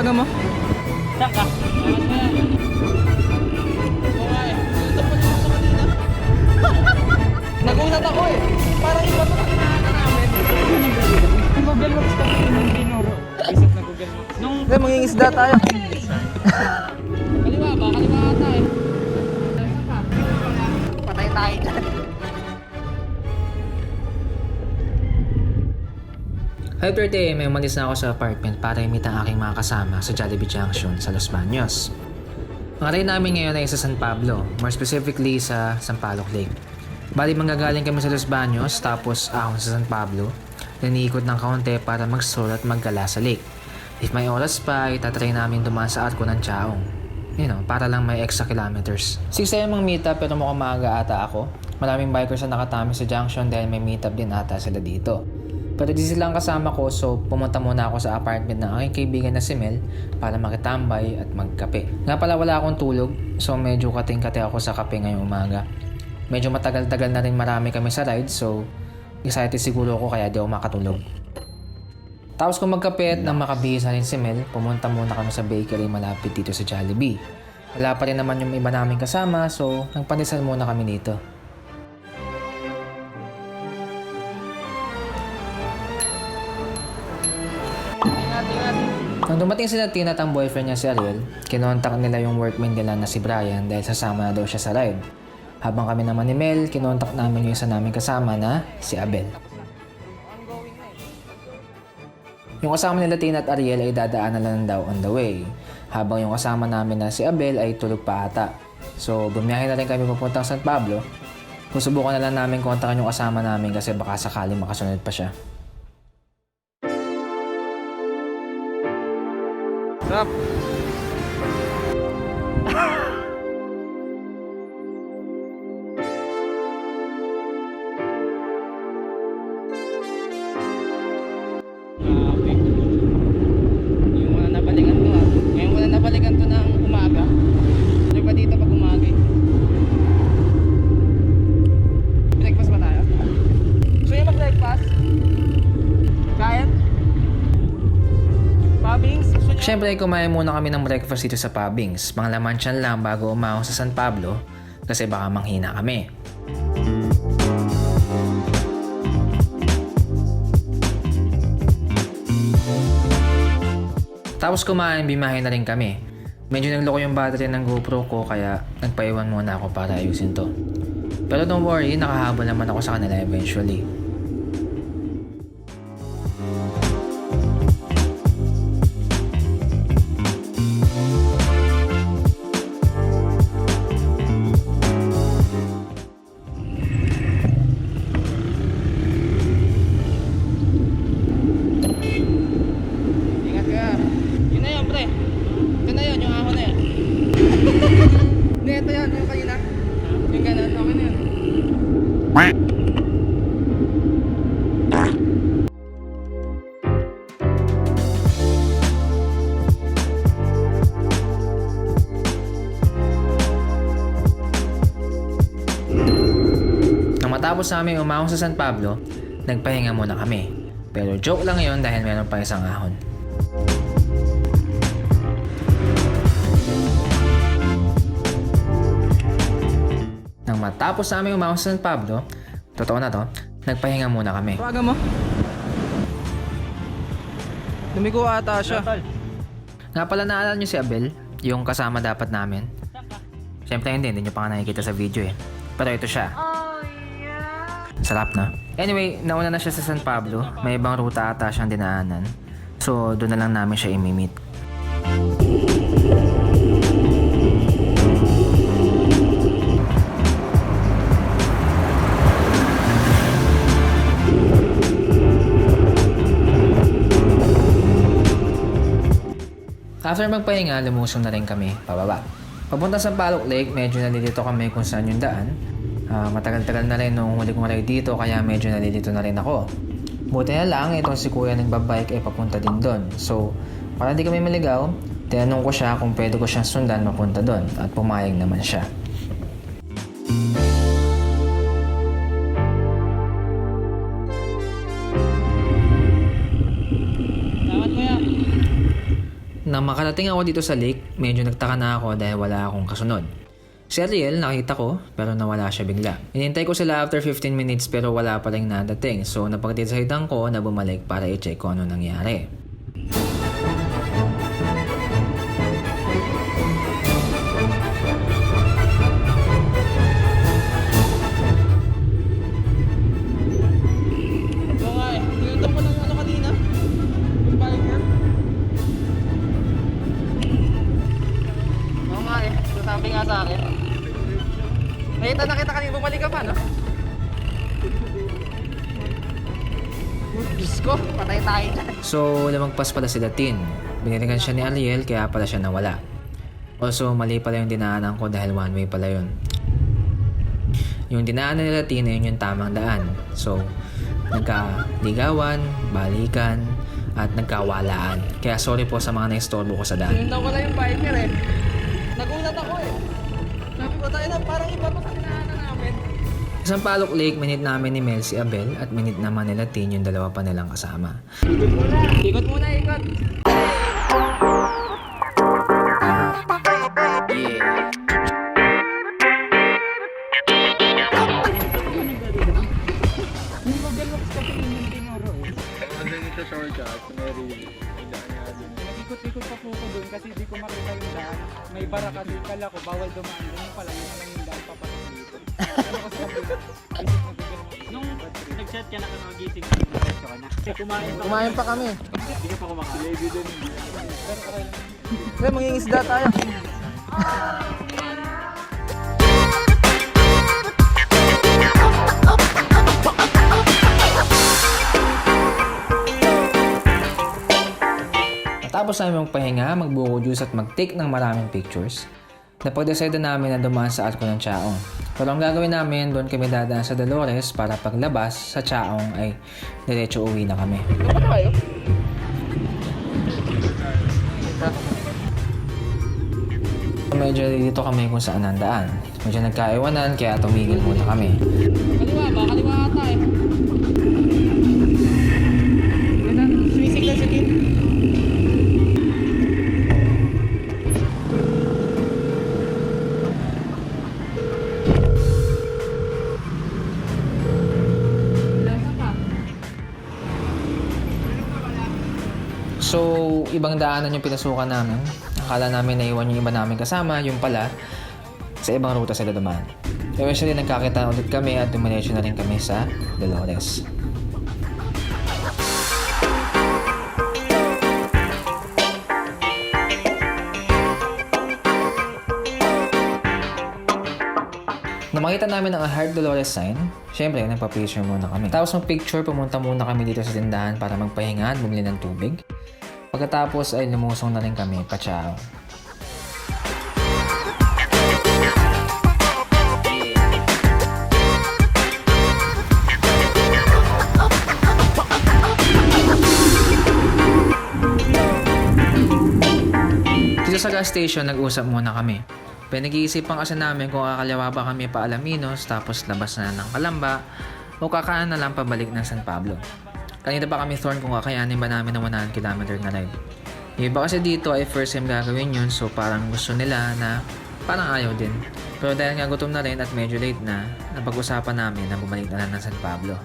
Tawagan mo. Saan ka? Nagulat ako eh. Parang iba to nakikita namin. Google Maps kasi nung dinuro. Isip na Google Maps. Nung Hindi, mangingisda tayo. kaliwa ba? Kaliwa ata eh. Patay tayo dyan. Hi 30 may umalis na ako sa apartment para imita ang aking mga kasama sa Jollibee Junction sa Los Baños. Ang ride namin ngayon ay sa San Pablo, more specifically sa Sampaloc Lake. Bali manggagaling kami sa Los Baños tapos ahon sa San Pablo, naniikot ng kaunti para mag-stroll at maggala sa lake. If may oras pa, itatry namin dumaan sa Arco ng Chaong. Para lang may extra kilometers. 6 AM ang meetup pero mukhang maaga ata ako. Maraming bikers na nakatami sa junction dahil may meetup din ata sila dito. Pero di silang kasama ko so pumunta muna ako sa apartment ng aking kaibigan na si Mel para makitambay at magkape. Nga pala wala akong tulog so medyo kating-kate ako sa kape ngayong umaga. Medyo matagal-tagal na rin marami kami sa ride so excited siguro ako kaya di ako makatulog. Tapos kung magkape at nang makabihis na rin si Mel, pumunta muna kami sa bakery malapit dito sa Jollibee. Wala pa rin naman yung iba naming kasama so nagpandesal muna kami dito. Nung dumating sila Tina at ang boyfriend niya si Ariel, kinontak nila yung workmate nila na si Brian dahil sasama na daw siya sa ride. Habang kami naman ni Mel, kinontak namin yung isa naming kasama na si Abel. Yung kasama nila Tina at Ariel ay dadaan na lang daw on the way. Habang yung kasama namin na si Abel ay tulog pa ata. So bumiyahe na rin kami papuntang San Pablo. Susubukan na lang namin kontakin yung kasama namin kasi baka sakaling makasunod pa siya. Stop. yung wala nabalikan to ah. Ngayon wala nabalikan to ng umaga. Hindi pa dito pag umaga eh. Breakfast ba tayo? Gusto niyo mag-breakfast? Kain? Pabings? Gusto niyo? Siyempre, kumain muna kami ng breakfast dito sa Pabings. Mga laman tiyan lang bago umahon sa San Pablo kasi baka manghina kami. Tapos kumain, bimahe na rin kami. Medyo nagloko yung battery ng GoPro ko kaya nagpaiwan muna ako para ayusin to. Pero don't worry, nakahabol naman ako sa kanila eventually. Ingat ka. Yun na yun pre. Ito na yun, yung ahon na yan. Hindi, ito yan. Yung kanina. Yung ganun, okay na yun. Nang matapos namin umahon sa San Pablo, nagpahinga muna kami. Pero joke lang yun dahil meron pa isang ahon. Nang matapos namin umahon sa San Pablo, totoo na to, nagpahinga muna kami. Tawagan mo. Lumiko ata siya. Nga pala naalala nyo si Abel, yung kasama dapat namin. Siyempre hindi nyo pa nga nakikita sa video eh. Pero ito siya. Sarap na. Anyway, nauna na siya sa San Pablo. May ibang ruta ata siyang dinaanan. So, doon na lang namin siya imimit. After magpahinga, lumusong na rin kami pababa. Papunta sa Sampaloc Lake, medyo nalilito kami kung saan yung daan. Matagal-tagal na rin nung huli kong ride dito kaya medyo nalilito na rin ako. Buti na lang itong si kuya nagbabike ay papunta din doon. So, para di kami maligaw, tinanong ko siya kung pwede ko siyang sundan mapunta doon at pumayag naman siya. Nang makarating ako dito sa lake, medyo nagtaka na ako dahil wala akong kasunod. Si Ariel nakita ko pero nawala siya bigla. Hinintay ko sila after 15 minutes pero wala pa rin nadating, so napag-decidean ko na bumalik para i-check kung ano nangyari. Oo nga eh. Tinuntok ko ng ano kanina. Yung biker. Oo nga eh. Sabi nga sa akin. Nakita na kita kanina, bumalik ka pa, no? Diyos ko, patay tayo dyan. So, lumagpas pala sila Tin. Binilikan siya ni Ariel kaya pala siya nawala. Also, mali pala yung dinaanan ko dahil one way pala yun. Yung dinaanan nila Tin ay yun yung tamang daan. So, nagkaligawan, balikan, at nagkawalaan. Kaya sorry po sa mga naistorbo ko sa daan. Sinundan ko lang yung biker eh. Nagulat ako eh. Sabi ko tayo na, parang iba pa sa dinaanan namin. Sa Sampaloc Lake, minute namin ni Mel si Abel at minute naman nila Tin yung dalawa pa nilang kasama. Ikot muna, ikot. Ikot-ikot pa po ko doon kasi di ko makita yung daan. May bara kasi kala ko bawal dumaan doon pala yun lang yung daan papasok dito. Ano kasi nung nag-chat ka na kamagising diretso ka na. Kumain pa kami. Hindi ka pa kumakain. Pero okay lang. Kaya mangingisda tayo. Tapos namin magpahinga, magbuko juice at mag-take ng maraming pictures. Napag-decide namin na dumaan sa arko ng Chaong. Pero ang gagawin namin, doon kami dadaan sa Dolores para paglabas sa Chaong ay diretso uwi na kami. Ano tayo? Medyo dito kami kung saan ang daan. Medyo nagkaiwanan kaya tumigil muna kami. Kaliwa ba? Kaliwa ata eh. Sumisiglan si Kim. So, ibang daanan yung pinasukan namin. Akala namin naiwan yung iba namin kasama, yung pala, sa ibang ruta sila dumaan. Eventually, nagkakita ulit kami at dumiretso na rin kami sa Dolores. Nung makita namin ang Heart Dolores sign, syempre, nagpa-picture muna kami. Tapos mag-picture, pumunta muna kami dito sa tindahan para magpahinga at bumili ng tubig. Pagkatapos ay lumusong na rin kami pa Chaong. Dito sa gas station, nag-usap muna kami. Pinag-iisipan kasi namin kung kakaliwa ba kami pa Alaminos tapos labas na ng Calamba o kakaan na lang pabalik ng San Pablo. Kanina pa kami thorn kung kakayanin ba namin ng 100 km na ride. Yung iba kasi dito ay first time gagawin yun, so parang gusto nila na parang ayaw din. Pero dahil nga gutom na rin at medyo late na, napag-usapan namin na bumalik na lang ng San Pablo.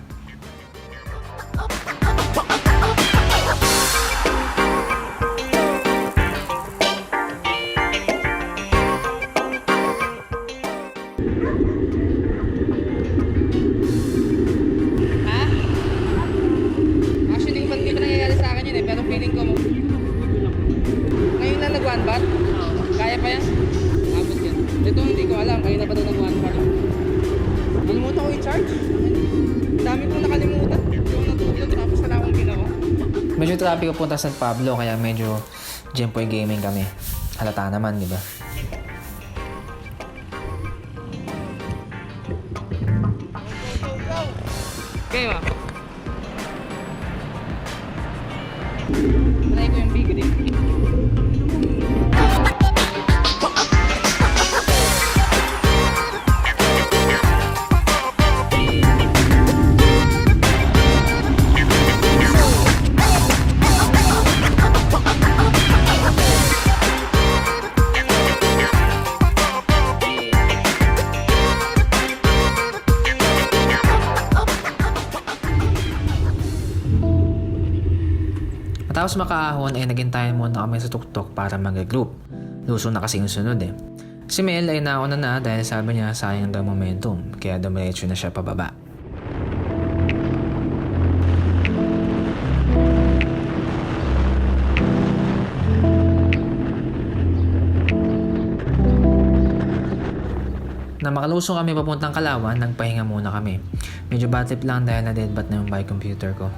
Ha? Actually, hindi pa nangyayari sa akin yun eh, pero feeling ko mo. Ngayon lang nag-one bar? Kaya pa yan? Abot yan. Ito hindi ko alam, kayo na ba ito nag-one bar? Nalimutan ko i-charge. Ang dami kong nakalimutan. Yung natulog tapos wala akong ginawa. Medyo traffic punta sa San Pablo kaya medyo Gempoy gaming kami. Halata naman, di ba? Okay, ma. Try ko yung big rig. Matapos makaahon ay naghintayan muna kami sa tuktok para mag-regroup. Luso na kasi yung sunod eh. Si Mel ay nauna na dahil sabi niya sayang daw momentum kaya dumiretso na siya pababa. Na makalusong kami papuntang Kalawan, nagpahinga muna kami. Medyo bad trip lang dahil na-deadbat na yung bike computer ko.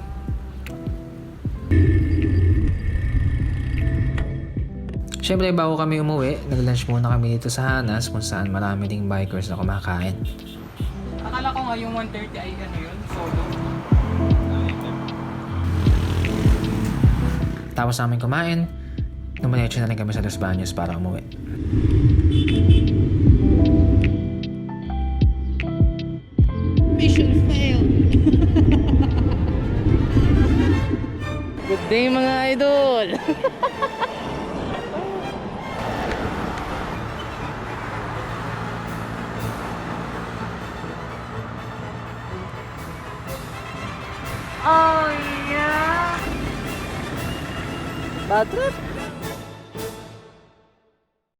Siyempre bago kami umuwi, nag-lunch muna kami dito sa Hanas kung saan marami ding bikers na kumakain. Akala ko nga yung 130 ay ano yun, solo. Tapos namin kumain, dumiretso na rin kami sa Los Baños para umuwi. Mission failed. Good day mga idol. Oh yeah. Bad trip.